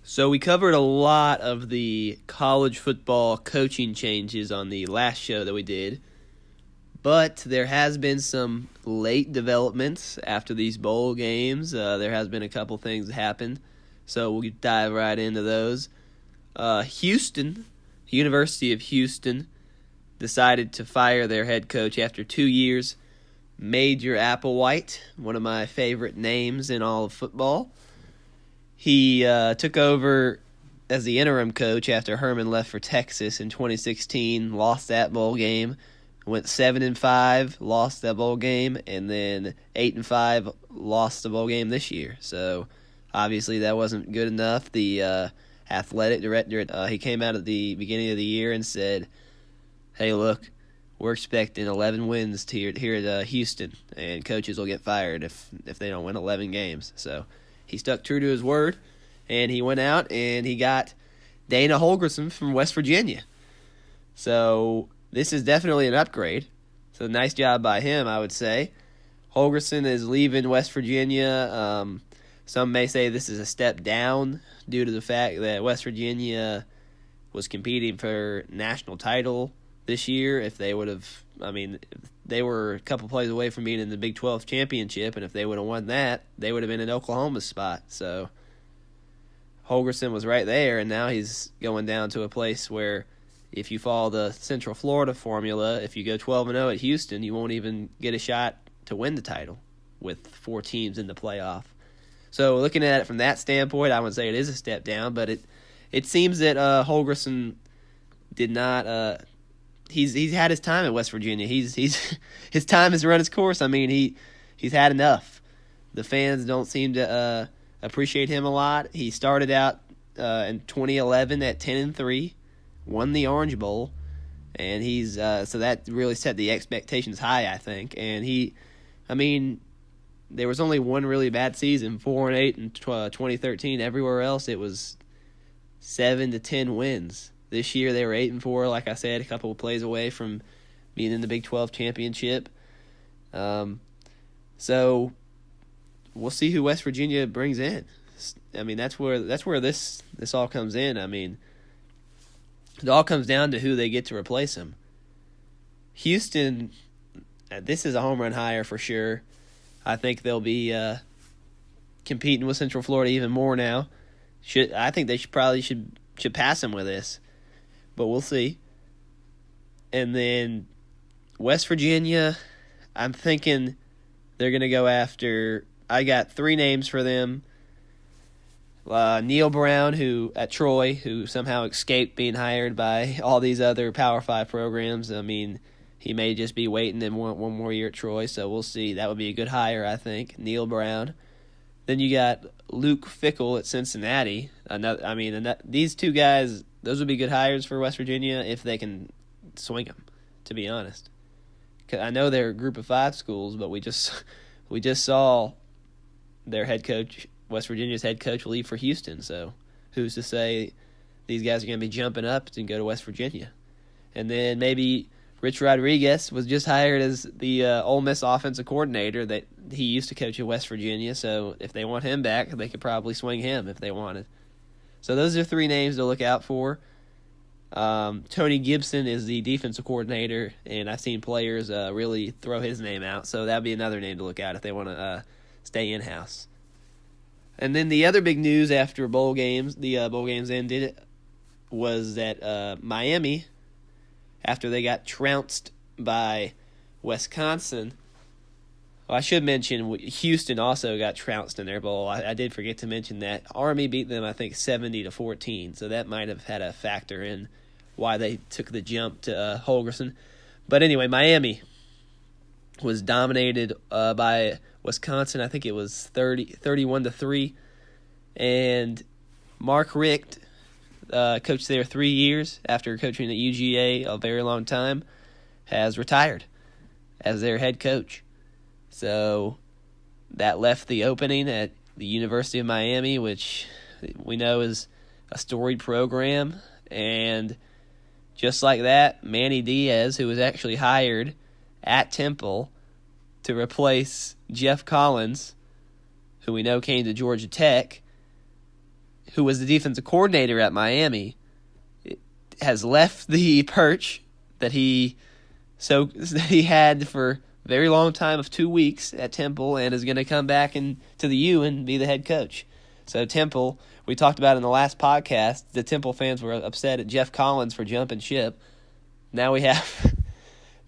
So we covered a lot of the college football coaching changes on the last show that we did, but there has been some late developments after these bowl games. There has been a couple things that happened, so we'll dive right into those. Houston, University of Houston, decided to fire their head coach after 2 years. Major Applewhite, one of my favorite names in all of football. He took over as the interim coach after Herman left for Texas in 2016, lost that bowl game, went 7-5, lost that bowl game, and then 8-5, lost the bowl game this year. So obviously that wasn't good enough. The athletic director, he came out at the beginning of the year and said, "Hey, look, we're expecting 11 wins here at Houston, and coaches will get fired if they don't win 11 games." So he stuck true to his word, and he went out and he got Dana Holgorsen from West Virginia. So this is definitely an upgrade. So nice job by him, I would say. Holgorsen is leaving West Virginia. Some may say this is a step down due to the fact that West Virginia was competing for national title this year. If they would have, they were a couple plays away from being in the Big 12 championship, and if they would have won that, they would have been in Oklahoma's spot. So Holgorsen was right there, and now he's going down to a place where if you follow the Central Florida formula, if you go 12-0 at Houston, you won't even get a shot to win the title with 4 teams in the playoff. So looking at it from that standpoint, I would say it is a step down, but it seems that Holgorsen did not he's had his time at West Virginia. He's his time has run its course. He's had enough. The fans don't seem to appreciate him a lot. He started out in 2011 at 10-3, won the Orange Bowl, and he's so that really set the expectations high, I think. And there was only one really bad season, 4-8 in 2013. Everywhere else, it was 7-10 wins. This year they were 8-4, like I said, a couple of plays away from being in the Big 12 championship. So we'll see who West Virginia brings in. That's where this all comes in. It all comes down to who they get to replace him. Houston, this is a home run hire for sure. I think they'll be competing with Central Florida even more now. I think they should pass him with this. But we'll see. And then West Virginia, I'm thinking they're going to go after, I got 3 names for them. Neil Brown, who at Troy, who somehow escaped being hired by all these other Power 5 programs. He may just be waiting and want one more year at Troy, so we'll see. That would be a good hire, I think, Neil Brown. Then you got Luke Fickell at Cincinnati. These 2 guys, those would be good hires for West Virginia if they can swing them, to be honest. 'Cause I know they're a group of 5 schools, but we just saw their head coach, West Virginia's head coach, leave for Houston. So who's to say these guys are going to be jumping up and go to West Virginia? And then maybe Rich Rodriguez was just hired as the Ole Miss offensive coordinator that he used to coach at West Virginia. So if they want him back, they could probably swing him if they wanted. So those are 3 names to look out for. Tony Gibson is the defensive coordinator, and I've seen players really throw his name out. So that would be another name to look out if they want to stay in-house. And then the other big news after bowl games ended, was that Miami, after they got trounced by Wisconsin, I should mention Houston also got trounced in their bowl. I did forget to mention that. Army beat them, I think, 70-14, so that might have had a factor in why they took the jump to Holgorsen. But anyway, Miami was dominated by Wisconsin. I think it was 31-3, and Mark Richt, coached there 3 years after coaching at UGA a very long time, has retired as their head coach. So that left the opening at the University of Miami, which we know is a storied program. And just like that, Manny Diaz, who was actually hired at Temple to replace Jeff Collins, who we know came to Georgia Tech, who was the defensive coordinator at Miami, has left the perch that he had for a very long time of 2 weeks at Temple, and is going to come back to the U and be the head coach. So Temple, we talked about in the last podcast, the Temple fans were upset at Jeff Collins for jumping ship. Now we have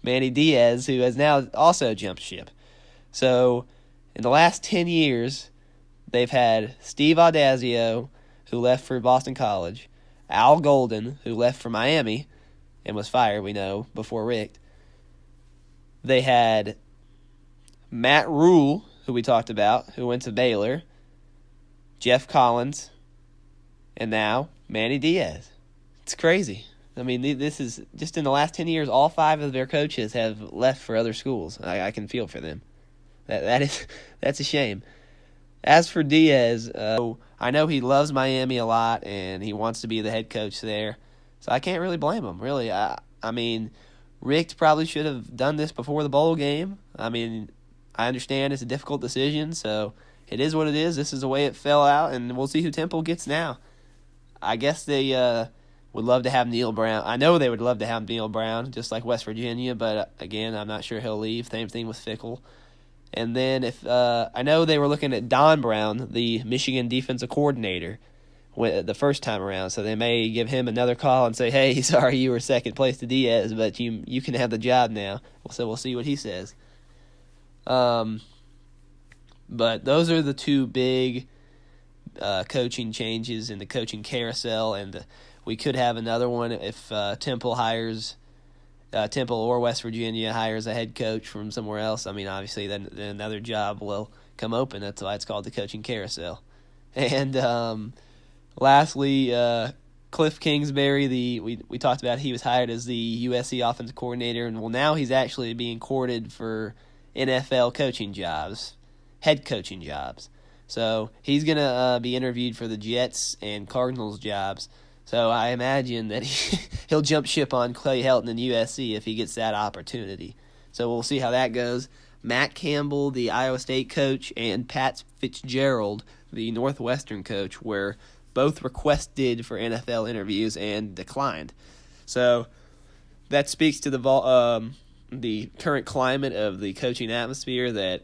Manny Diaz, who has now also jumped ship. So in the last 10 years, they've had Steve Audazio, who left for Boston College, Al Golden, who left for Miami and was fired, we know, before Rick. They had Matt Rule, who we talked about, who went to Baylor, Jeff Collins, and now Manny Diaz. It's crazy. I mean, this is just in the last 10 years, all 5 of their coaches have left for other schools. I can feel for them. That's a shame. As for Diaz, I know he loves Miami a lot, and he wants to be the head coach there. So I can't really blame him, really. I mean, Rick probably should have done this before the bowl game. I mean, I understand it's a difficult decision, so it is what it is. This is the way it fell out, and we'll see who Temple gets now. I guess they would love to have Neil Brown. I know they would love to have Neil Brown, just like West Virginia, but again, I'm not sure he'll leave. Same thing with Fickle. And then I know they were looking at Don Brown, the Michigan defensive coordinator, the first time around, so they may give him another call and say, hey, sorry you were second place to Diaz, but you can have the job now. So we'll see what he says. But those are the 2 big coaching changes in the coaching carousel, and we could have another one if Temple or West Virginia hires a head coach from somewhere else. I mean, obviously, then another job will come open. That's why it's called the coaching carousel. And lastly, Cliff Kingsbury, we talked about, he was hired as the USC offensive coordinator, and now he's actually being courted for NFL coaching jobs, head coaching jobs. So he's going to be interviewed for the Jets and Cardinals jobs. So I imagine that he'll jump ship on Clay Helton and USC if he gets that opportunity. So we'll see how that goes. Matt Campbell, the Iowa State coach, and Pat Fitzgerald, the Northwestern coach, were both requested for NFL interviews and declined. So that speaks to the current climate of the coaching atmosphere, that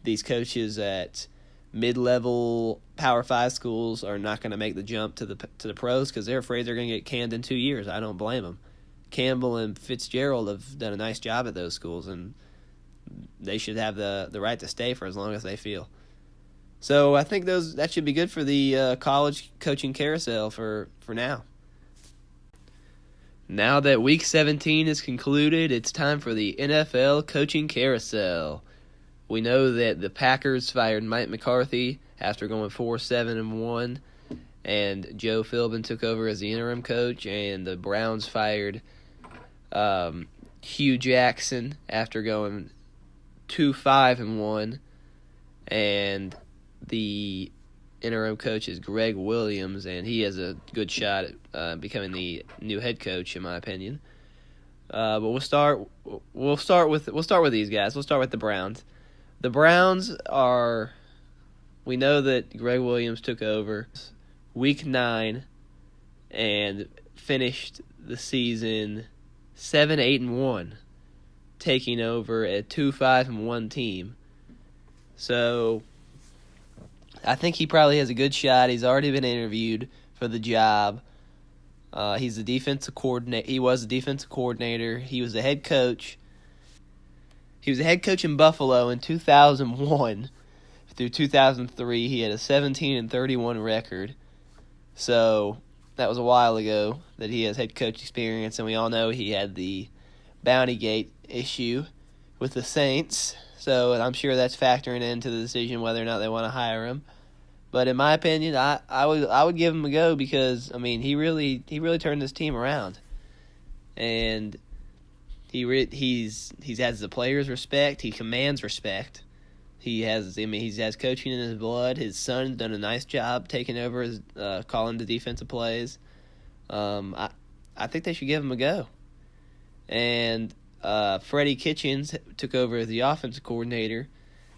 these coaches at mid-level Power 5 schools are not going to make the jump to the pros because they're afraid they're going to get canned in 2 years. I don't blame them. Campbell and Fitzgerald have done a nice job at those schools, and they should have the right to stay for as long as they feel. So I think that should be good for the college coaching carousel for now. Now that Week 17 is concluded, it's time for the NFL coaching carousel. We know that the Packers fired Mike McCarthy after going 4-7-1, and Joe Philbin took over as the interim coach, and the Browns fired Hugh Jackson after going 2-5-1, and the interim coach is Greg Williams, and he has a good shot at becoming the new head coach, in my opinion. But we'll start with these guys. We'll start with the Browns. The Browns we know that Greg Williams took over Week 9 and finished the season 7-8-1, taking over a 2-5-1 team. So I think he probably has a good shot. He's already been interviewed for the job. He's the defensive coordinator. He was the defensive coordinator. He was the head coach. He was the head coach in Buffalo in 2001 through 2003. He had a 17-31 record. So that was a while ago that he has head coach experience, and we all know he had the Bounty Gate issue with the Saints. So I'm sure that's factoring into the decision whether or not they want to hire him. But in my opinion, I would give him a go because I mean he really turned this team around, and he has the players' respect. He commands respect. He has coaching in his blood. His son's done a nice job taking over his calling the defensive plays. I think they should give him a go. And Freddie Kitchens took over as the offensive coordinator,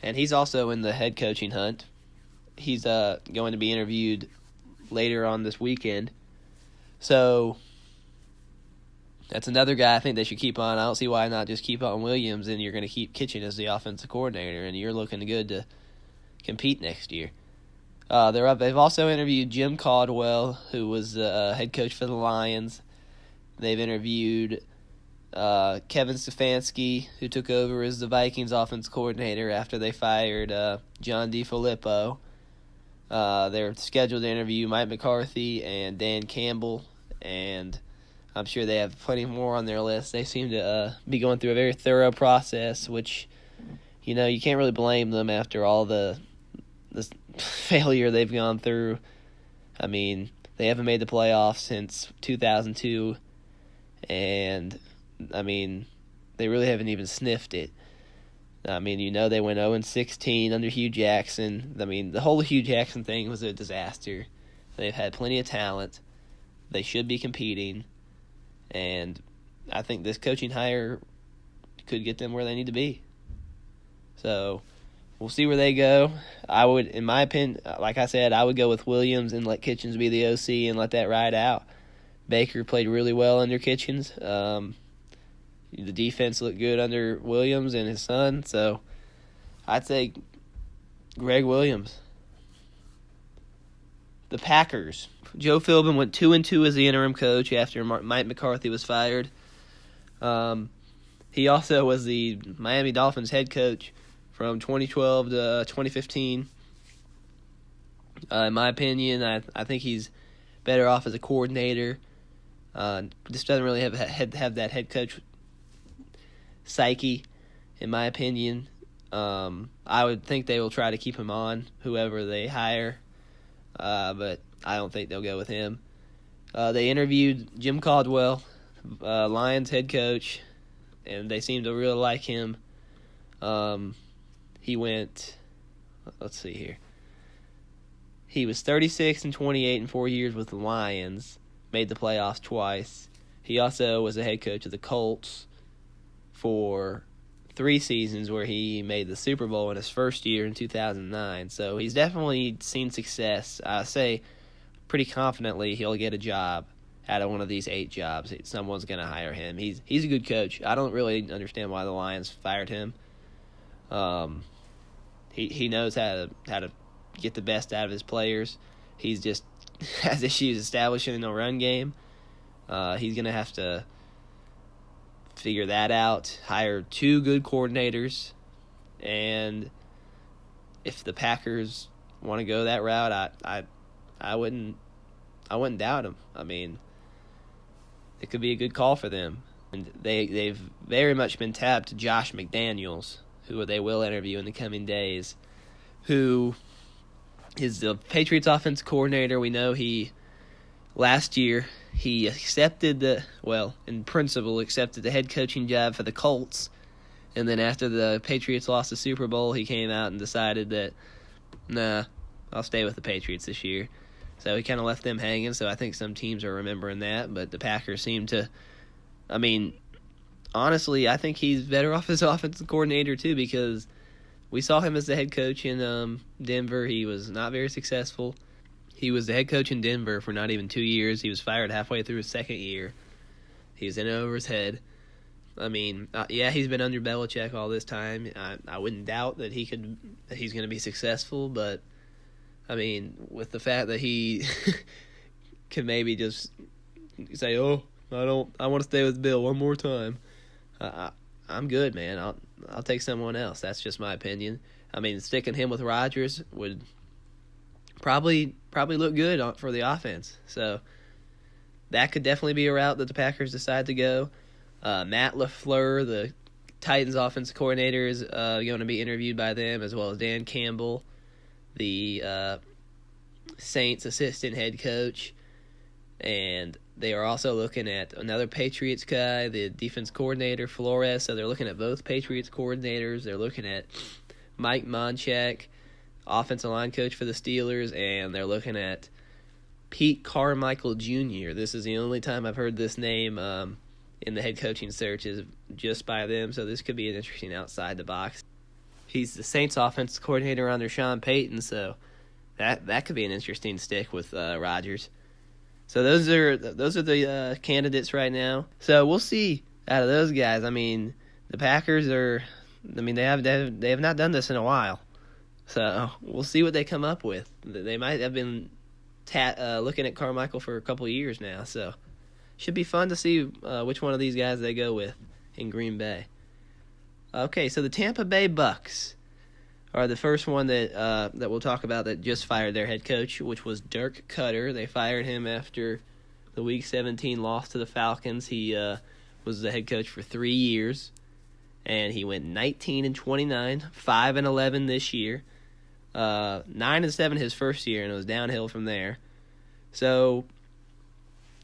and he's also in the head coaching hunt. He's going to be interviewed later on this weekend. So that's another guy I think they should keep on. I don't see why not just keep on Williams, and you're going to keep Kitchen as the offensive coordinator, and you're looking good to compete next year. They've also interviewed Jim Caldwell, who was the head coach for the Lions. They've interviewed Kevin Stefanski, who took over as the Vikings offense coordinator after they fired John DeFilippo. They're scheduled to interview Mike McCarthy and Dan Campbell, and I'm sure they have plenty more on their list. They seem to be going through a very thorough process, which, you can't really blame them after all the failure they've gone through. I mean, they haven't made the playoffs since 2002, and I mean, they really haven't even sniffed it. I mean, they went 0-16 under Hugh Jackson. I mean, the whole Hugh Jackson thing was a disaster. They've had plenty of talent. They should be competing, and I think this coaching hire could get them where they need to be. So we'll see where they go. I would, in my opinion, like I said, I would go with Williams and let Kitchens be the OC and let that ride out. Baker played really well under Kitchens. The defense looked good under Williams and his son, so I'd say Greg Williams. The Packers. Joe Philbin went 2-2 as the interim coach after Mike McCarthy was fired. He also was the Miami Dolphins head coach from 2012 to 2015. In my opinion, I think he's better off as a coordinator. Just doesn't really have that head coach psyche, in my opinion. I would think they will try to keep him on, whoever they hire, but I don't think they'll go with him. They interviewed Jim Caldwell, Lions head coach, and they seem to really like him. He went, let's see here. He was 36-28 in 4 years with the Lions, made the playoffs twice. He also was a head coach of the Colts for 3 seasons, where he made the Super Bowl in his first year in 2009. So he's definitely seen success. I say pretty confidently he'll get a job out of one of these 8 jobs. Someone's going to hire him. He's a good coach. I don't really understand why the Lions fired him. He knows how to get the best out of his players. He's just has issues establishing a run game. He's going to have to figure that out, hire 2 good coordinators, and if the Packers want to go that route, I wouldn't doubt them. I mean, it could be a good call for them. And they've very much been tapped to Josh McDaniels, who they will interview in the coming days, who is the Patriots offensive coordinator. We know last year he accepted in principle accepted the head coaching job for the Colts, and then after the Patriots lost the Super Bowl, he came out and decided that, nah, I'll stay with the Patriots this year. So he kind of left them hanging, so I think some teams are remembering that, but the Packers seem to, I mean, honestly, I think he's better off as offensive coordinator too, because we saw him as the head coach in Denver. He was not very successful. He was the head coach in Denver for not even 2 years. He was fired halfway through his second year. He was in over his head. I mean, he's been under Belichick all this time. I wouldn't doubt that he's going to be successful, but I mean, with the fact that he can maybe just say, "Oh, I want to stay with Bill one more time," I'm good, man. I'll take someone else. That's just my opinion. I mean, sticking him with Rodgers would probably look good for the offense. So that could definitely be a route that the Packers decide to go. Matt LaFleur, the Titans offensive coordinator, is going to be interviewed by them, as well as Dan Campbell, the Saints assistant head coach. And they are also looking at another Patriots guy, the defense coordinator, Flores. So they're looking at both Patriots coordinators. They're looking at Mike Monchak, offensive line coach for the Steelers, and they're looking at Pete Carmichael Jr. This is the only time I've heard this name in the head coaching searches just by them, so this could be an interesting outside the box. He's the Saints offensive coordinator under Sean Payton, so That could be an interesting stick with Rodgers. So those are the candidates right now. So we'll see out of those guys. I mean, the Packers are. I mean, they have not done this in a while. So we'll see what they come up with. They might have been looking at Carmichael for a couple of years now. So should be fun to see which one of these guys they go with in Green Bay. Okay, so the Tampa Bay Bucks are the first one that we'll talk about that just fired their head coach, which was Dirk Cutter. They fired him after the Week 17 loss to the Falcons. He was the head coach for 3 years, and he went 19-29, 5-11 this year, 9-7 his first year, and it was downhill from there. So,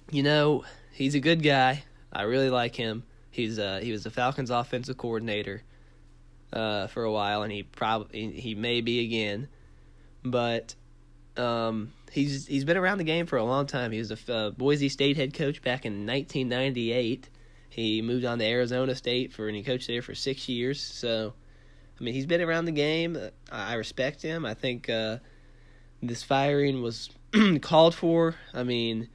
he's a good guy. I really like him. He was the Falcons' offensive coordinator for a while, and he may be again, but he's been around the game for a long time. He was a Boise State head coach back in 1998. He moved on to Arizona State and he coached there for 6 years. So, I mean, he's been around the game. I respect him. I think this firing was called for. I mean,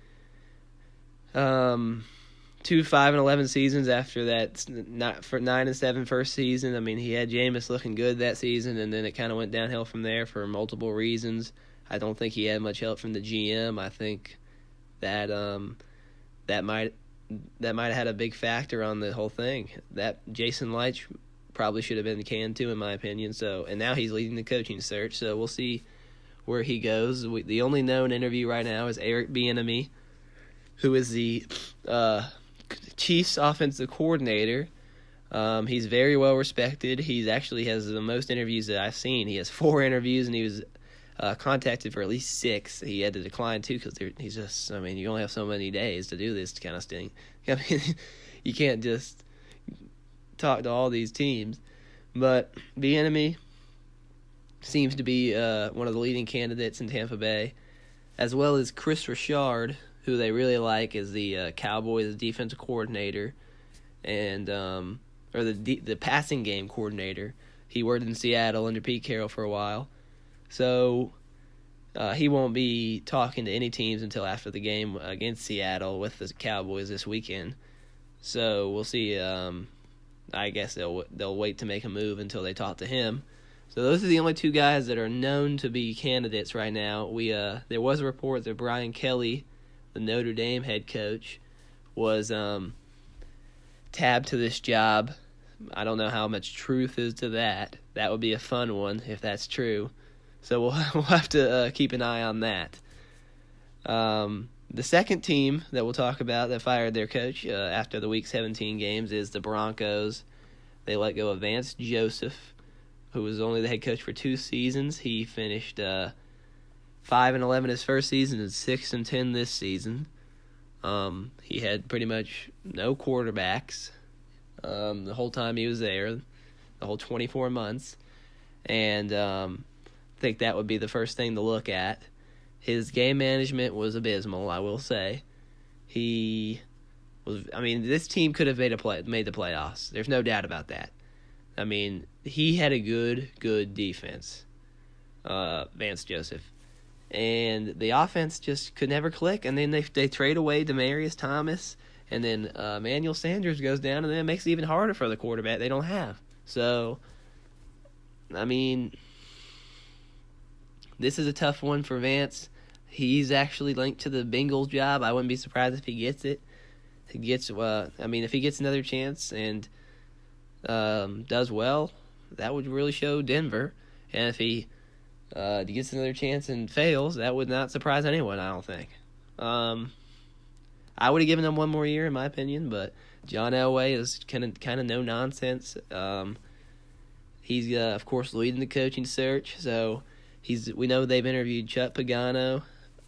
2 5-11 seasons after that, not for 9-7 first season. I mean, he had Jameis looking good that season, and then it kind of went downhill from there for multiple reasons. I don't think he had much help from the GM. I think that that might have had a big factor on the whole thing. That Jason Leitch probably should have been canned too, in my opinion. So, and now he's leading the coaching search. So we'll see where he goes. The only known interview right now is Eric Bieniemy, who is the Chiefs offensive coordinator. He's very well respected. He actually has the most interviews that I've seen. He has 4 interviews, and he was contacted for at least 6. He had to decline 2 because he's just. I mean, you only have so many days to do this kind of thing. I mean, you can't just talk to all these teams. But Bieniemy seems to be one of the leading candidates in Tampa Bay, as well as Chris Richard, who they really like is the Cowboys defensive coordinator, and or the passing game coordinator. He worked in Seattle under Pete Carroll for a while, so he won't be talking to any teams until after the game against Seattle with the Cowboys this weekend. So we'll see. I guess they'll wait to make a move until they talk to him. So those are the only 2 guys that are known to be candidates right now. There was a report that Brian Kelly, the Notre Dame head coach, was tabbed to this job. I don't know how much truth is to that. That would be a fun one if that's true. So we'll have to keep an eye on that. The second team that we'll talk about that fired their coach after the Week 17 games is the Broncos. They let go of Vance Joseph, who was only the head coach for 2 seasons. He finished 5-11 his first season and 6-10 this season. He had pretty much no quarterbacks the whole time he was there, the whole 24 months. And I think that would be the first thing to look at. His game management was abysmal, I will say. This team could have made the playoffs. There's no doubt about that. I mean, he had a good defense, Vance Joseph. And the offense just could never click. And then they trade away Demaryius Thomas, and then Emmanuel Sanders goes down, and then it makes it even harder for the quarterback they don't have. So, I mean, this is a tough one for Vance. He's actually linked to the Bengals job. I wouldn't be surprised if he gets it. If he gets another chance and does well, that would really show Denver. And if he gets another chance and fails, that would not surprise anyone, I don't think. I would have given him one more year, in my opinion, but John Elway is kind of no nonsense. He's of course leading the coaching search, so we know they've interviewed Chuck Pagano,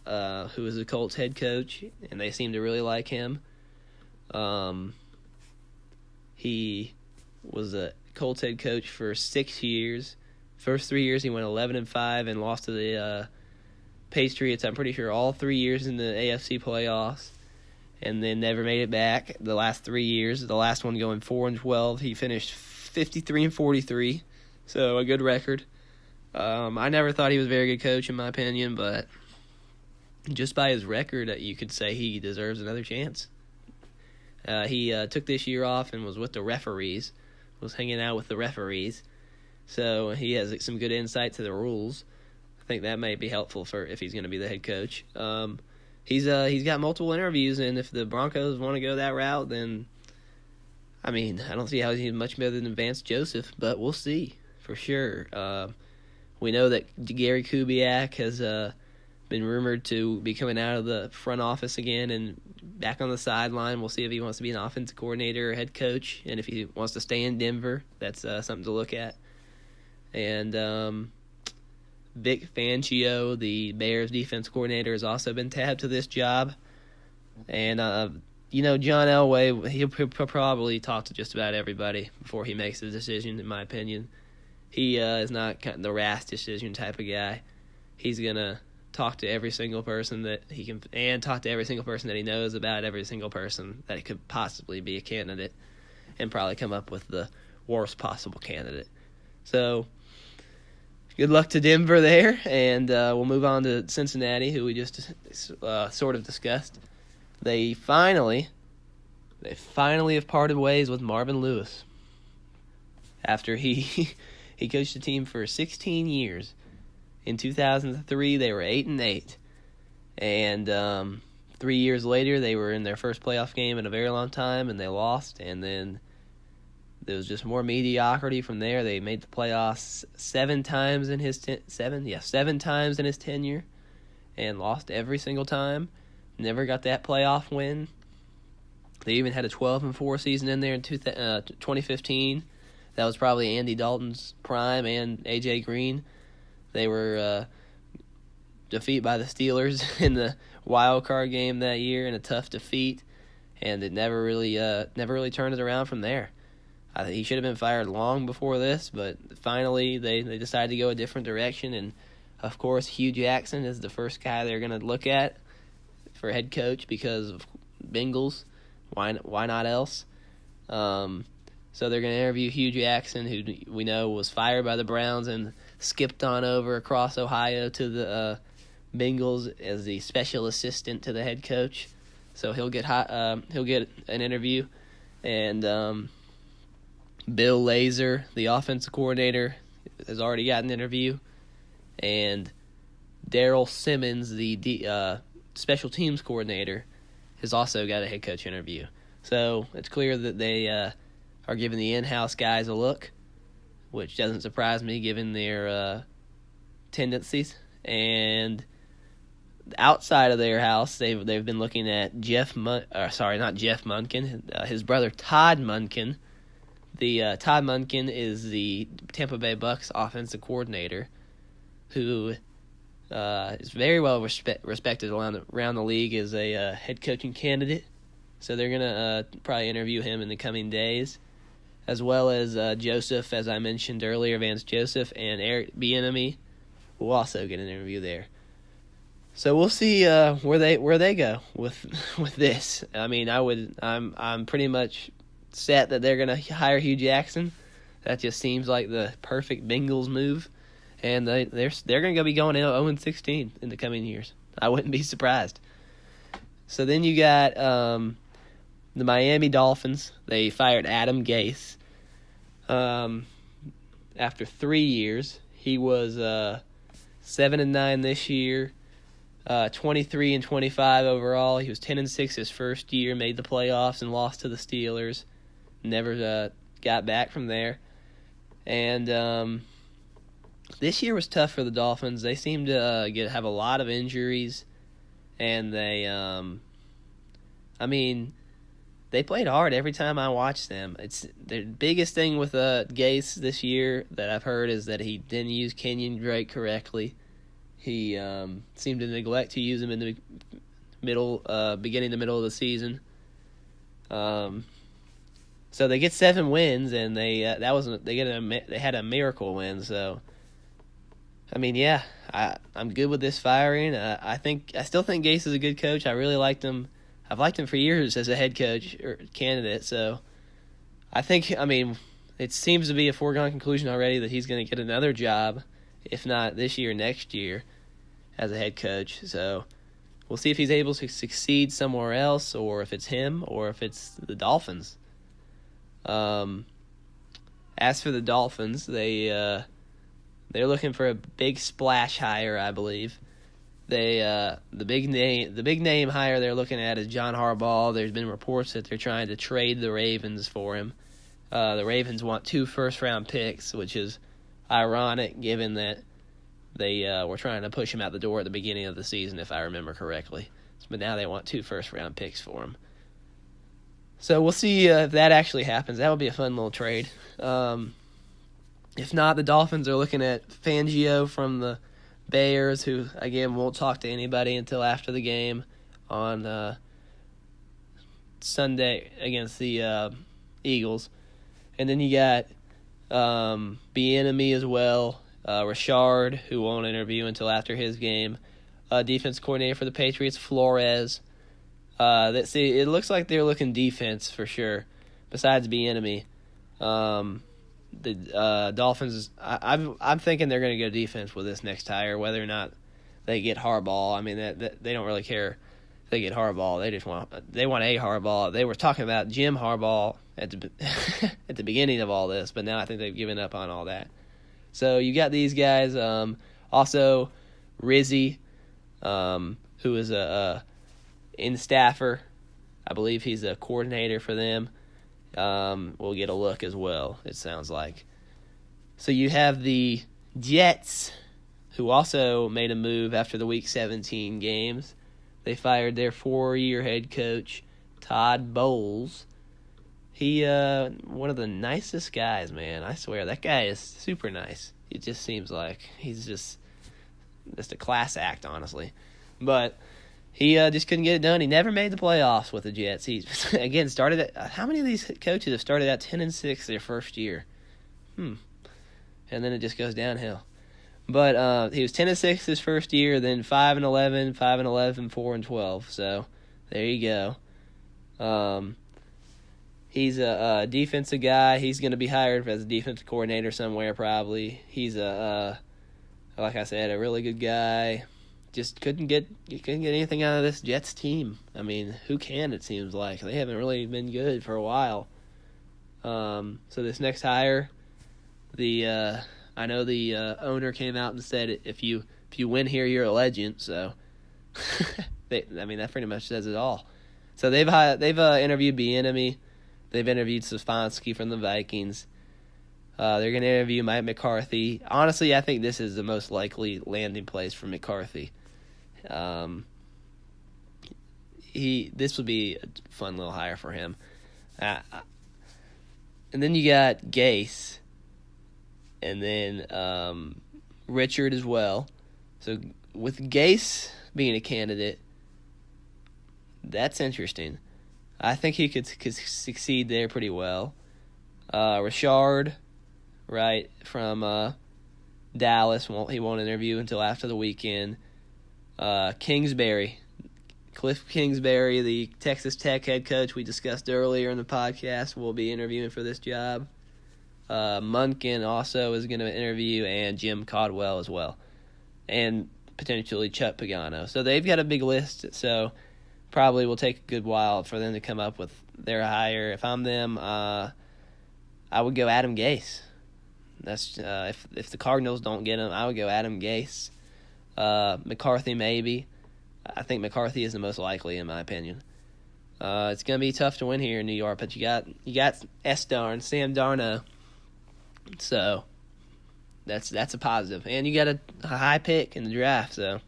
who is the Colts head coach, and they seem to really like him. He was a Colts head coach for 6 years. First 3 years he went 11-5 and lost to the Patriots, I'm pretty sure, all 3 years in the AFC playoffs, and then never made it back the last 3 years. The last one going 4-12. He finished 53-43, so a good record. I never thought he was a very good coach, in my opinion, but just by his record, you could say he deserves another chance. He took this year off and was with the referees, was hanging out with the referees, so he has some good insight to the rules. I think that may be helpful for if he's going to be the head coach. He's got multiple interviews, and if the Broncos want to go that route, then I don't see how he's much better than Vance Joseph, but we'll see for sure. We know that Gary Kubiak has been rumored to be coming out of the front office again and back on the sideline. We'll see if he wants to be an offensive coordinator or head coach, and if he wants to stay in Denver, that's something to look at. And Vic Fangio, the Bears defense coordinator, has also been tabbed to this job. And, John Elway, he'll probably talk to just about everybody before he makes a decision, in my opinion. He is not kind of the rash decision type of guy. He's going to talk to every single person that he can, and talk to every single person that he knows about every single person that could possibly be a candidate, and probably come up with the worst possible candidate. So, good luck to Denver there, and we'll move on to Cincinnati, who we just sort of discussed. They finally have parted ways with Marvin Lewis after he coached the team for 16 years. In 2003, they were 8-8, and 3 years later, they were in their first playoff game in a very long time, and they lost. And then there was just more mediocrity from there. They made the playoffs seven times in his tenure, and lost every single time. Never got that playoff win. They even had a 12-4 season in there in 2015. That was probably Andy Dalton's prime and A.J. Green. They were defeated by the Steelers in the wild card game that year in a tough defeat, and it never really turned it around from there. I think he should have been fired long before this, but finally they decided to go a different direction, and of course Hugh Jackson is the first guy they're going to look at for head coach because of Bengals. Why not else? So they're going to interview Hugh Jackson, who we know was fired by the Browns and skipped on over across Ohio to the Bengals as the special assistant to the head coach. So he'll get an interview, and Bill Lazor, the offensive coordinator, has already got an interview, and Daryl Simmons, the special teams coordinator, has also got a head coach interview. So it's clear that they are giving the in-house guys a look, which doesn't surprise me given their tendencies. And outside of their house, they've been looking at not Jeff Munkin, his brother Todd Munkin. Todd Munkin is the Tampa Bay Bucs offensive coordinator, who is very well respected around the league as a head coaching candidate. So they're going to probably interview him in the coming days, as well as Joseph, as I mentioned earlier, Vance Joseph, and Eric Bieniemy will also get an interview there. So we'll see where they go with this. I'm pretty much set that they're going to hire Hugh Jackson. That just seems like the perfect Bengals move, and they're going to be going 0-16 in the coming years. I wouldn't be surprised. So then you got the Miami Dolphins. They fired Adam Gase after 3 years. He was 7-9 this year, 23-25 overall. He was 10-6 his first year, made the playoffs and lost to the Steelers. Never got back from there. And this year was tough for the Dolphins. They seemed to have a lot of injuries, and they played hard every time I watched them. It's the biggest thing with Gase this year that I've heard is that he didn't use Kenyon Drake correctly. He seemed to neglect to use him in the beginning to middle of the season. So they get 7 wins, and they had a miracle win. So, I'm good with this firing. I still think Gase is a good coach. I really liked him. I've liked him for years as a head coach or candidate. So, I think it seems to be a foregone conclusion already that he's going to get another job if not this year, next year as a head coach. So we'll see if he's able to succeed somewhere else, or if it's him, or if it's the Dolphins. As for the Dolphins, they're looking for a big splash hire, I believe. The big name hire they're looking at is John Harbaugh. There's been reports that they're trying to trade the Ravens for him. The Ravens want 2 first-round picks, which is ironic given that they were trying to push him out the door at the beginning of the season, if I remember correctly. But now they want 2 first-round picks for him. So we'll see if that actually happens. That would be a fun little trade. If not, the Dolphins are looking at Fangio from the Bears, who, again, won't talk to anybody until after the game on Sunday against the Eagles. And then you got Bieniemy as well, Richard, who won't interview until after his game, defense coordinator for the Patriots, Flores. It looks like they're looking defense for sure, besides Bieniemy. The Dolphins, I'm thinking they're going to go defense with this next hire, whether or not they get Harbaugh. I mean, that they don't really care if they get Harbaugh. They want a Harbaugh. They were talking about Jim Harbaugh at the beginning of all this, but now I think they've given up on all that. So you got these guys. Also, Rizzi, who is a in-staffer. I believe he's a coordinator for them. We'll get a look as well, it sounds like. So you have the Jets, who also made a move after the Week 17 games. They fired their 4-year head coach, Todd Bowles. He, one of the nicest guys, man. I swear, that guy is super nice. It just seems like he's just a class act, honestly. But he just couldn't get it done. He never made the playoffs with the Jets. He, again, started at, how many of these coaches have started at 10-6 their first year? And then it just goes downhill. But he was 10-6 his first year, then 5-11, 5-11, 4-12. So there you go. He's a defensive guy. He's going to be hired as a defensive coordinator somewhere probably. He's like I said, a really good guy. Just couldn't get anything out of this Jets team. I mean, who can? It seems like they haven't really been good for a while. So this next hire, I know the owner came out and said if you win here, you're a legend. So that pretty much says it all. So they've interviewed Bieniemy. They've interviewed Stefanski from the Vikings. They're going to interview Mike McCarthy. Honestly, I think this is the most likely landing place for McCarthy. This would be a fun little hire for him. And then you got Gase, and then Richard as well. So with Gase being a candidate, that's interesting. I think he could succeed there pretty well. Richard, right, from Dallas, he won't interview until after the weekend. Kingsbury, Cliff Kingsbury, the Texas Tech head coach we discussed earlier in the podcast, will be interviewing for this job. Munkin also is going to interview, and Jim Caldwell as well, and potentially Chuck Pagano. So they've got a big list, so probably will take a good while for them to come up with their hire. If I'm them, I would go Adam Gase. That's if the Cardinals don't get him, I would go Adam Gase. McCarthy maybe. I think McCarthy is the most likely in my opinion. It's gonna be tough to win here in New York, but you got Sam Darnold. So that's a positive, and you got a high pick in the draft, so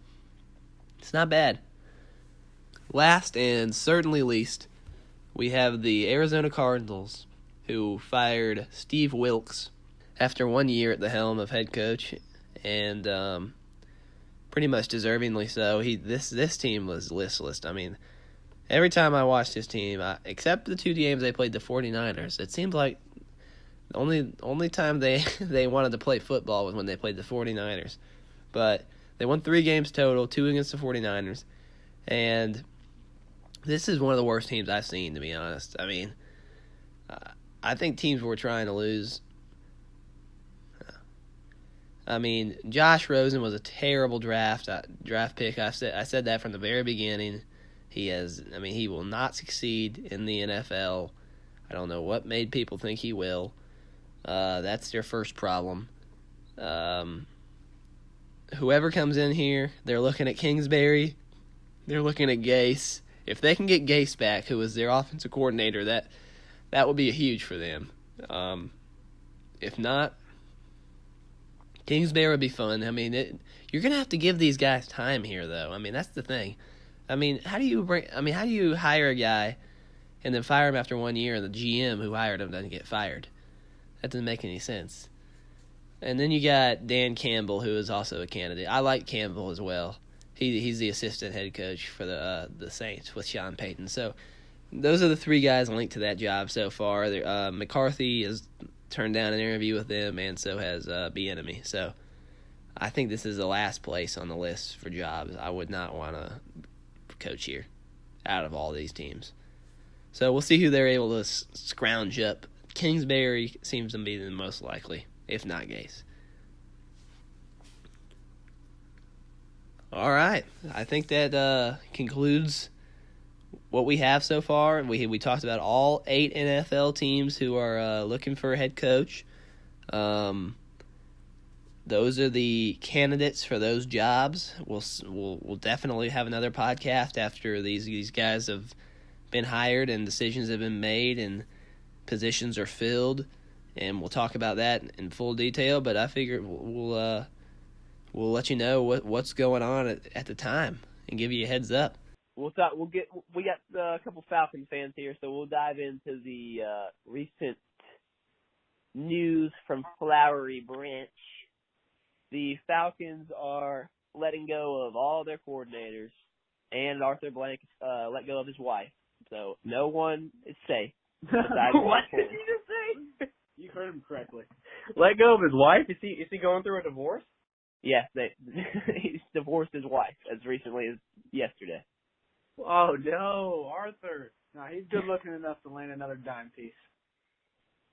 it's not bad. Last and certainly least, we have the Arizona Cardinals, who fired Steve Wilkes after 1 year at the helm of head coach, and pretty much deservingly so. This team was listless. I mean, every time I watched this team, except the 2 games they played the 49ers, it seemed like the only time they wanted to play football was when they played the 49ers. But they won 3 games total, 2 against the 49ers, and this is one of the worst teams I've seen, to be honest. I mean, I think teams were trying to lose. I mean, Josh Rosen was a terrible draft pick. I said that from the very beginning. He will not succeed in the NFL. I don't know what made people think he will. That's their first problem. Whoever comes in here, they're looking at Kingsbury. They're looking at Gase. If they can get Gase back, who was their offensive coordinator, that would be huge for them. If not, Kingsbury would be fun. I mean, you're gonna have to give these guys time here, though. I mean, that's the thing. I mean, how do you hire a guy and then fire him after 1 year, and the GM who hired him doesn't get fired? That doesn't make any sense. And then you got Dan Campbell, who is also a candidate. I like Campbell as well. He's the assistant head coach for the Saints with Sean Payton. So those are the three guys linked to that job so far. McCarthy has turned down an interview with them, and so has Bieniemy. So I think this is the last place on the list for jobs. I would not want to coach here out of all these teams. So we'll see who they're able to scrounge up. Kingsbury seems to be the most likely, if not Gase. All right. I think that concludes what we have so far. We talked about all 8 NFL teams who are looking for a head coach. Those are the candidates for those jobs. We'll definitely have another podcast after these guys have been hired and decisions have been made and positions are filled, and we'll talk about that in full detail. But I figure we'll let you know what's going on at the time and give you a heads up. We got a couple Falcons fans here, so we'll dive into the recent news from Flowery Branch. The Falcons are letting go of all their coordinators, and Arthur Blank let go of his wife. So no one is safe. What did you just say? You heard him correctly. Let go of his wife? Is he going through a divorce? Yes, he's divorced his wife as recently as yesterday. Oh no, Arthur. No, he's good looking enough to land another dime piece.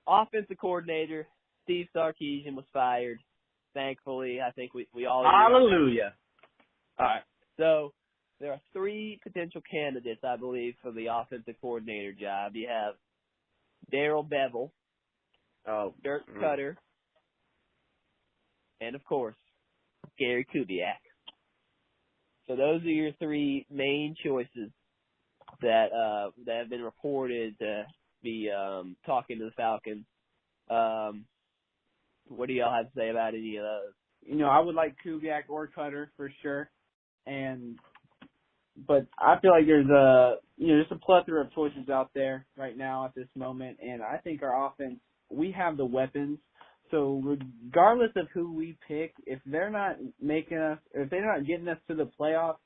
Offensive coordinator Steve Sarkisian was fired. Thankfully, I think we all. Hallelujah. All right, so there are 3 potential candidates, I believe, for the offensive coordinator job. You have Darrell Bevel, Dirk Cutter, and of course, Gary Kubiak. So those are your 3 main choices that have been reported to be talking to the Falcons. What do y'all have to say about any of those? You know, I would like Kubiak or Cutter for sure, but I feel like there's just a plethora of choices out there right now at this moment, and I think our offense, we have the weapons. So regardless of who we pick, if they're not getting us to the playoffs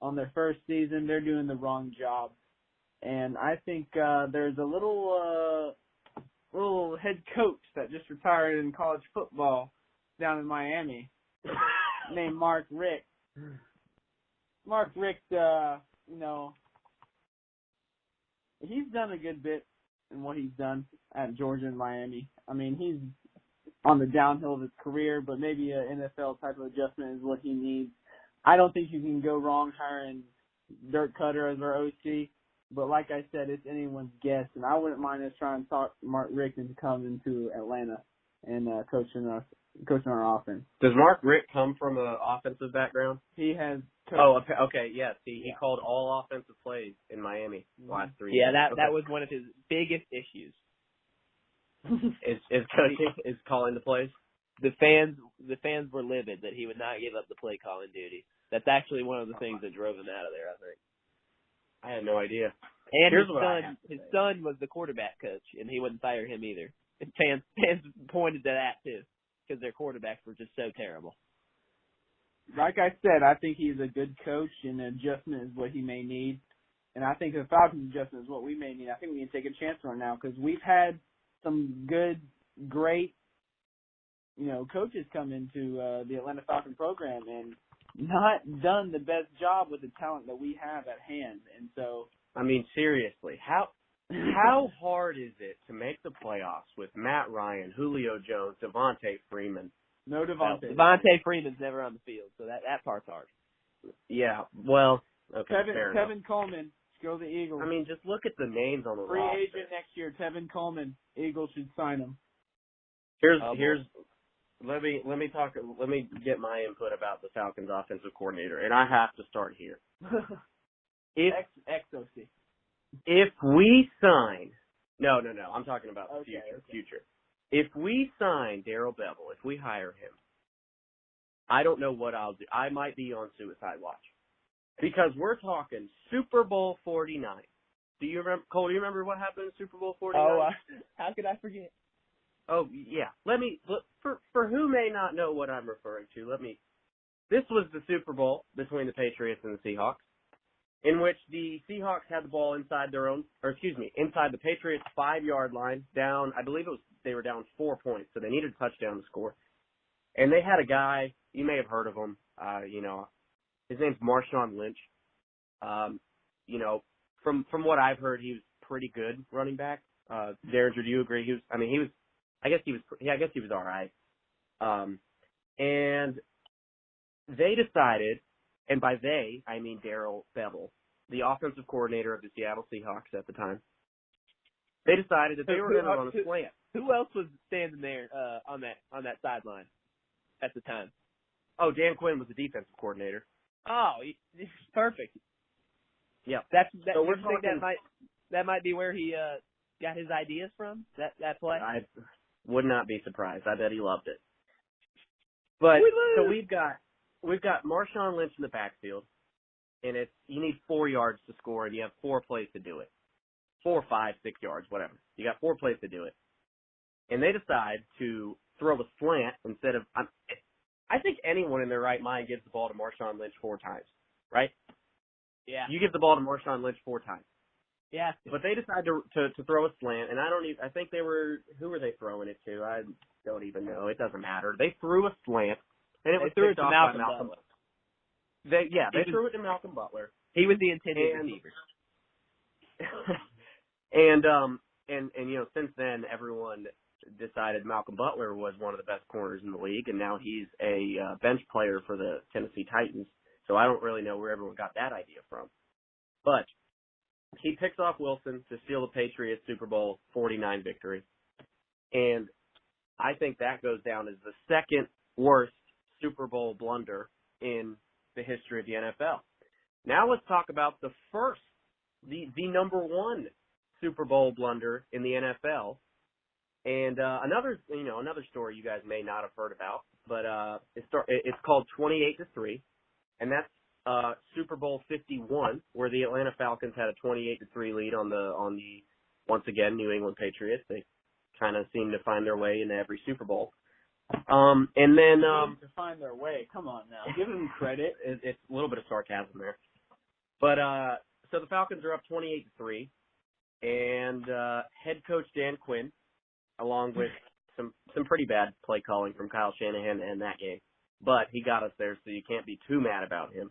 on their first season, they're doing the wrong job. And I think there's a little head coach that just retired in college football down in Miami named Mark Richt. Mark Richt, he's done a good bit in what he's done at Georgia and Miami. I mean, he's on the downhill of his career, but maybe an NFL type of adjustment is what he needs. I don't think you can go wrong hiring Dirk Cutter as our OC, but like I said, it's anyone's guess, and I wouldn't mind us trying to talk Mark Richt into coming to Atlanta and coaching our offense. Does Mark Richt come from an offensive background? He has. Oh, okay, yes. He called all offensive plays in Miami the last 3 years. Yeah, that was one of his biggest issues. Is coaching, is calling the plays? The fans were livid that he would not give up the play calling duty. That's actually one of the things that drove him out of there, I think. I had no idea. And his son was the quarterback coach, and he wouldn't fire him either. And fans pointed to that too, because their quarterbacks were just so terrible. Like I said, I think he's a good coach, and adjustment is what he may need. And I think the Falcons adjustment is what we may need. I think we can take a chance on now because we've had some good, great, coaches come into the Atlanta Falcon program and not done the best job with the talent that we have at hand. And so, I mean, seriously, how hard is it to make the playoffs with Matt Ryan, Julio Jones, Devontae Freeman, No Devontae. Devontae Freeman's never on the field, so that part's hard. Yeah, well, okay, fair enough. Tevin Coleman, go the Eagles. I mean, just look at the names on the Free roster. agent next year, Tevin Coleman. Eagles should sign him. Let me get my input about the Falcons offensive coordinator, and I have to start here. XOC. If we sign, no, I'm talking about the future. If we sign Darrell Bevel, if we hire him, I don't know what I'll do. I might be on suicide watch because we're talking Super Bowl 49. Do you remember, Cole? Do you remember what happened in Super Bowl 49? Oh, how could I forget? Oh yeah. For who may not know what I'm referring to, this was the Super Bowl between the Patriots and the Seahawks, in which the Seahawks had the ball inside the Patriots 5-yard line, down. I believe they were down 4 points, so they needed a touchdown to score. And they had a guy, you may have heard of him, his name's Marshawn Lynch. From what I've heard, he was pretty good running back. Derringer, do you agree? I guess he was all right. And they decided, and by they, I mean Darrell Bevel, the offensive coordinator of the Seattle Seahawks at the time. They decided that they were going to run a slant. Who else was standing there on that sideline at the time? Oh, Dan Quinn was the defensive coordinator. Oh, perfect. Yeah. So we're thinking that might be where he got his ideas from. That play. I would not be surprised. I bet he loved it. But so we've got Marshawn Lynch in the backfield, and you need 4 yards to score, and you have 4 plays to do it. 4, 5, 6 yards, whatever. You got 4 plays to do it, and they decide to throw a slant instead of. I think anyone in their right mind gives the ball to Marshawn Lynch 4 times, right? Yeah. You give the ball to Marshawn Lynch 4 times. Yeah. But they decided to throw a slant, and I think who were they throwing it to? I don't even know. It doesn't matter. They threw a slant, and it was threw it picked to off by Malcolm Malcolm. Butler. They threw it to Malcolm Butler. He was the intended receiver. And since then everyone decided Malcolm Butler was one of the best corners in the league, and now he's a bench player for the Tennessee Titans. So I don't really know where everyone got that idea from. But he picks off Wilson to steal the Patriots Super Bowl 49 victory. And I think that goes down as the second worst Super Bowl blunder in the history of the NFL. Now let's talk about the number 1 Super Bowl blunder in the NFL. And another story you guys may not have heard about, but it's called 28-3, and that's Super Bowl 51, where the Atlanta Falcons had a 28-3 lead on the once again New England Patriots. They kind of seem to find their way into every Super Bowl. And then to find their way. Come on now, give them credit. It's a little bit of sarcasm there, but so the Falcons are up 28-3, and head coach Dan Quinn, along with some pretty bad play calling from Kyle Shanahan in that game, but he got us there, so you can't be too mad about him.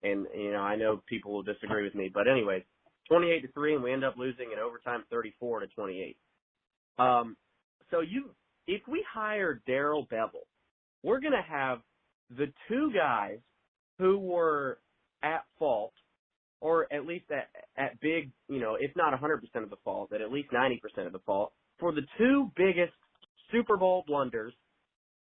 And I know people will disagree with me, but anyways, 28-3, and we end up losing in overtime 34-28. So if we hire Darrell Bevel, we're going to have the 2 guys who were at fault, or at least at big, if not 100% of the fault, at least 90% of the fault, for the 2 biggest Super Bowl blunders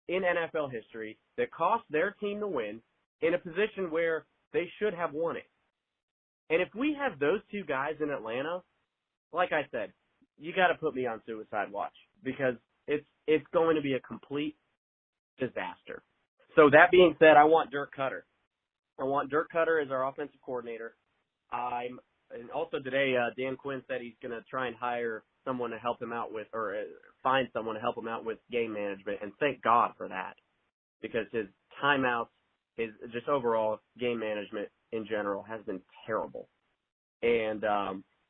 in NFL history that cost their team the win in a position where they should have won it. And if we have those 2 guys in Atlanta, like I said, you got to put me on suicide watch because it's going to be a complete disaster. So that being said, I want Dirk Cutter. I want Dirk Cutter as our offensive coordinator. And also today, Dan Quinn said he's going to try and hire someone to help him out with, or find someone to help him out with game management. And thank God for that, because his timeouts, his just overall game management in general has been terrible. And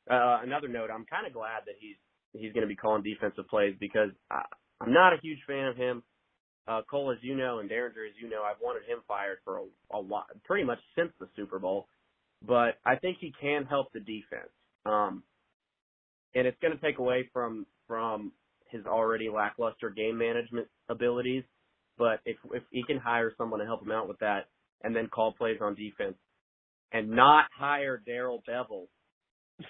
another note, I'm kind of glad that he's going to be calling defensive plays because I'm not a huge fan of him. Cole, as you know, and Derringer, as you know, I've wanted him fired for a while, pretty much since the Super Bowl. But I think he can help the defense. And it's going to take away from his already lackluster game management abilities. But if he can hire someone to help him out with that, and then call plays on defense, and not hire Darrell Bevel,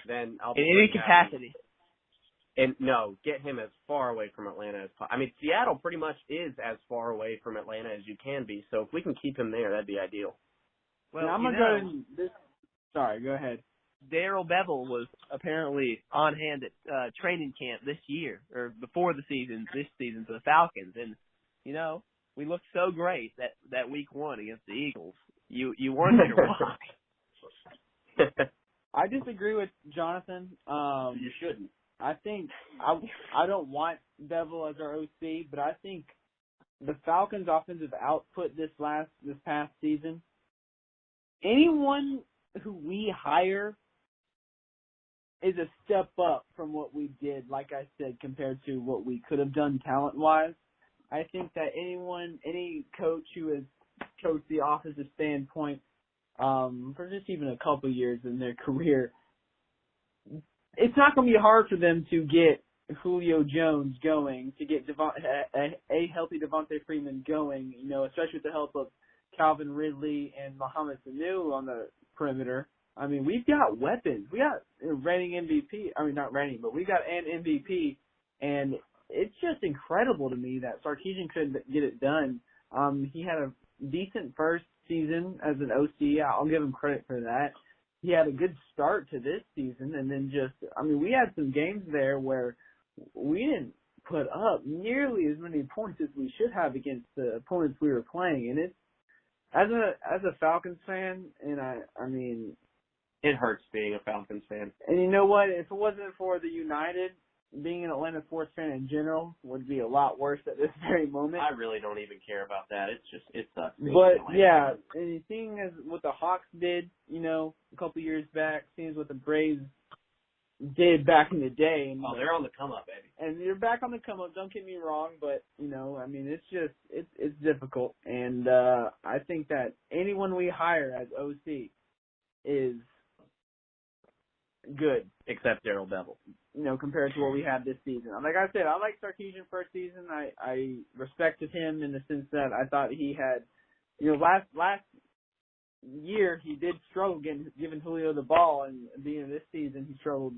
then I'll be in any pretty happy. capacity. And no, get him as far away from Atlanta as possible. I mean, Seattle pretty much is as far away from Atlanta as you can be. So if we can keep him there, that'd be ideal. Well, now, I'm gonna go in this. Sorry, go ahead. Darrell Bevel was apparently on hand at training camp this year, or before this season for the Falcons. And, you know, we looked so great that week 1 against the Eagles. You wonder why. I disagree with Jonathan. You shouldn't. I think I don't want Bevel as our OC, but I think the Falcons' offensive output this past season, anyone who we hire is a step up from what we did, like I said, compared to what we could have done talent-wise. I think that any coach who has coached the offensive standpoint for just even a couple years in their career, it's not going to be hard for them to get Julio Jones going, to get a healthy Devontae Freeman going, you know, especially with the help of Calvin Ridley and Mohamed Sanu on the perimeter. I mean, we've got weapons. We got reigning MVP. I mean, not reigning, but we got an MVP, and it's just incredible to me that Sarkisian couldn't get it done. He had a decent first season as an OC. I'll give him credit for that. He had a good start to this season, and then we had some games there where we didn't put up nearly as many points as we should have against the opponents we were playing. And it's, as a Falcons fan, and I mean, it hurts being a Falcons fan. And you know what? If it wasn't for the United, being an Atlanta sports fan in general would be a lot worse at this very moment. I really don't even care about that. It sucks. But yeah, and seeing as what the Hawks did, you know, a couple years back, seeing what the Braves did back in the day. And, they're on the come up, baby. And you're back on the come up. Don't get me wrong, but you know, I mean, it's difficult, and I think that anyone we hire as OC is good, except Darrell Bevel. You know, compared to what we had this season. Like I said, I like Sarkisian first season. I respected him in the sense that I thought he had, you know, last year he did struggle giving Julio the ball, and at the end of this season he struggled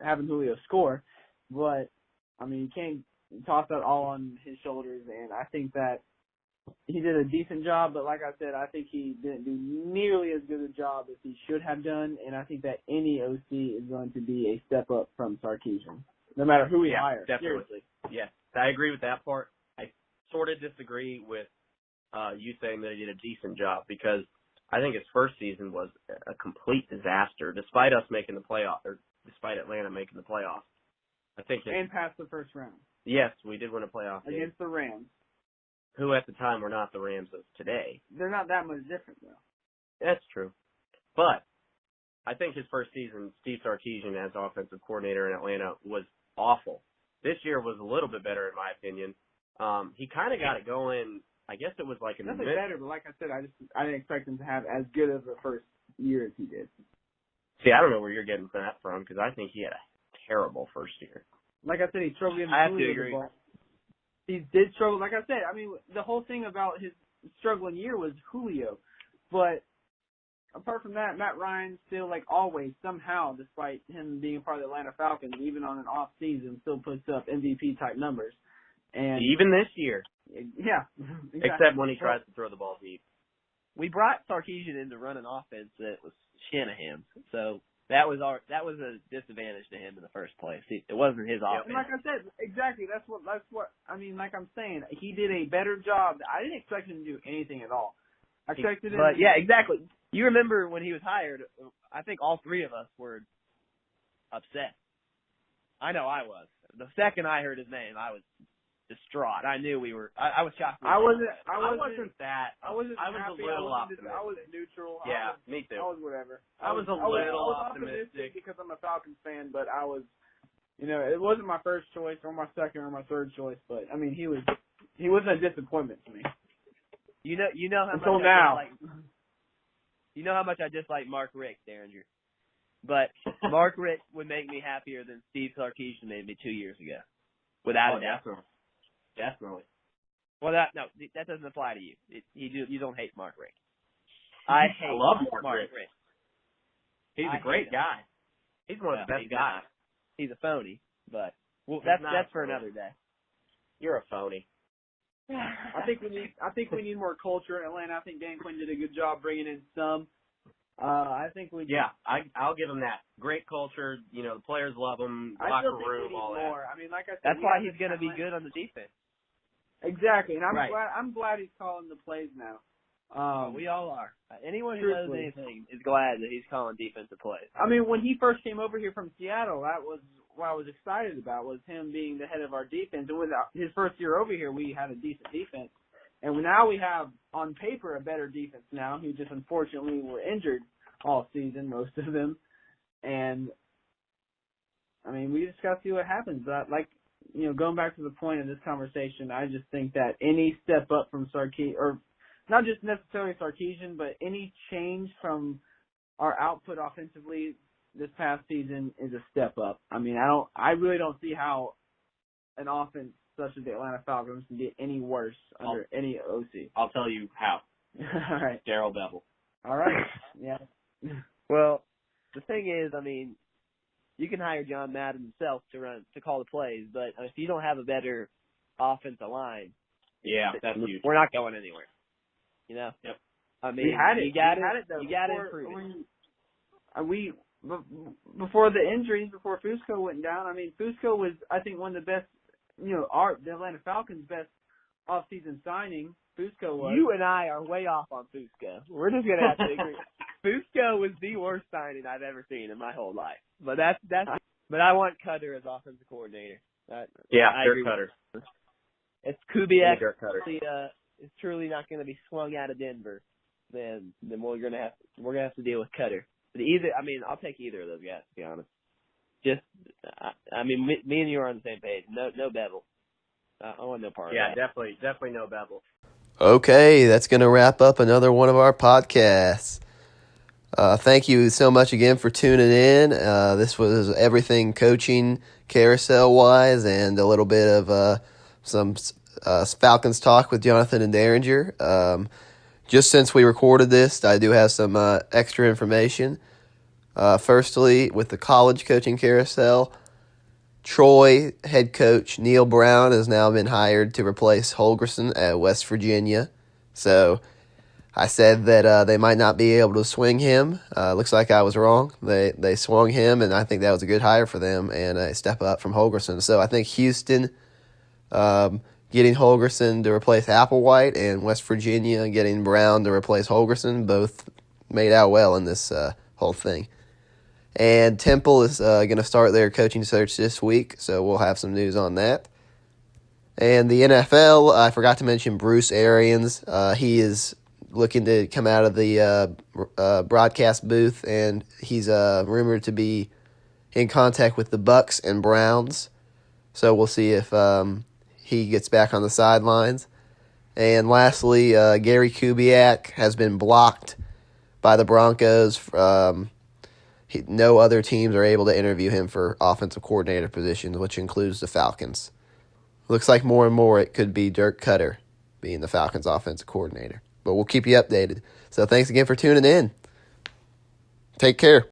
having Julio score. But I mean, you can't toss that all on his shoulders, and I think that he did a decent job, but like I said, I think he didn't do nearly as good a job as he should have done, and I think that any OC is going to be a step up from Sarkisian, no matter who we hire. Definitely. Seriously. Yes, I agree with that part. I sort of disagree with you saying that he did a decent job, because I think his first season was a complete disaster, despite us making the playoffs, or despite Atlanta making the playoffs. I think and passed the first round. Yes, we did win a playoff game. Against the Rams. Who at the time were not the Rams of today. They're not that much different, though. That's true. But I think his first season, Steve Sarkisian as offensive coordinator in Atlanta, was awful. This year was a little bit better, in my opinion. He kind of got it going. I guess it was like nothing better, but like I said, I didn't expect him to have as good of a first year as he did. See, I don't know where you're getting that from, because I think he had a terrible first year. Like I said, he struggled in I have the to agree. ball. He did struggle. Like I said, I mean, the whole thing about his struggling year was Julio. But apart from that, Matt Ryan still, like always, somehow, despite him being a part of the Atlanta Falcons, even on an off season, still puts up MVP-type numbers. And even this year. Yeah. Exactly. Except when he tries to throw the ball deep. We brought Sarkisian in to run an offense that was Shanahan's, so that was a disadvantage to him in the first place. It wasn't his offense. And like I said, exactly. That's what I mean. Like I'm saying, he did a better job. I didn't expect him to do anything at all. I expected him. But yeah, exactly. You remember when he was hired? I think all three of us were upset. I know I was. The second I heard his name, I was distraught. I knew we were. I was shocked. I wasn't that. I wasn't happy. a little optimistic. I was neutral. Yeah, me too. I was whatever. I was a little optimistic because I'm a Falcons fan, but I was, you know, it wasn't my first choice or my second or my third choice, but I mean, he wasn't a disappointment to me. You know how until much now. You know how much I dislike Mark Richt, Derringer. But Mark Richt would make me happier than Steve Sarkisian made me 2 years ago, without a doubt. Definitely. Well, that doesn't apply to you. You don't hate Mark Richt. I love Mark Richt. Richt. He's a great guy. He's one of the best guys. He's a phony, but that's for another day. You're a phony. I think we need more culture in Atlanta. I think Dan Quinn did a good job bringing in some. I'll give him that. Great culture. You know, the players love him. Locker room, all that. More. I mean, like I said, that's why he's going to be good on the defense. Exactly, and I'm glad he's calling the plays now. We all are. Anyone who knows anything is glad that he's calling defensive plays. I mean, when he first came over here from Seattle, that was what I was excited about, was him being the head of our defense. And with his first year over here, we had a decent defense. And now we have, on paper, a better defense now, who just unfortunately were injured all season, most of them. And, I mean, we just got to see what happens. But, going back to the point of this conversation, I just think that any step up from Sarkisian, or not just necessarily Sarkisian, but any change from our output offensively this past season is a step up. I mean, I really don't see how an offense such as the Atlanta Falcons can get any worse under any OC. I'll tell you how. All right. Darrell Bevell. All right. Yeah. Well, the thing is, I mean, you can hire John Madden himself to call the plays, but if you don't have a better offensive line, that's huge. We're not going anywhere. You know. Yep. I mean, we had it. You got to improve it. Before the injuries, before Fusco went down, I mean, Fusco was, I think, one of the best, the Atlanta Falcons' best off-season signing. Fusco was. You and I are way off on Fusco. We're just going to have to agree. Fusco was the worst signing I've ever seen in my whole life. But but I want Cutter as offensive coordinator. I agree Cutter. If Kubiak is truly not going to be swung out of Denver, then we're gonna have to deal with Cutter. But I'll take either of those guys, to be honest. Just, me and you are on the same page. No Bevel. I want no part of that. Yeah, definitely no Bevel. Okay, that's going to wrap up another one of our podcasts. Thank you so much again for tuning in. This was everything coaching carousel-wise and a little bit of some Falcons talk with Jonathan and Derringer. Just since we recorded this, I do have some extra information. Firstly, with the college coaching carousel, Troy head coach Neil Brown has now been hired to replace Holgorsen at West Virginia. So I said that they might not be able to swing him. Looks like I was wrong. They swung him, and I think that was a good hire for them and a step up from Holgorsen. So I think Houston getting Holgorsen to replace Applewhite and West Virginia getting Brown to replace Holgorsen both made out well in this whole thing. And Temple is going to start their coaching search this week, so we'll have some news on that. And the NFL, I forgot to mention Bruce Arians. He is looking to come out of the broadcast booth, and he's rumored to be in contact with the Bucks and Browns. So we'll see if he gets back on the sidelines. And lastly, Gary Kubiak has been blocked by the Broncos. No other teams are able to interview him for offensive coordinator positions, which includes the Falcons. Looks like more and more it could be Dirk Cutter being the Falcons' offensive coordinator. But we'll keep you updated. So thanks again for tuning in. Take care.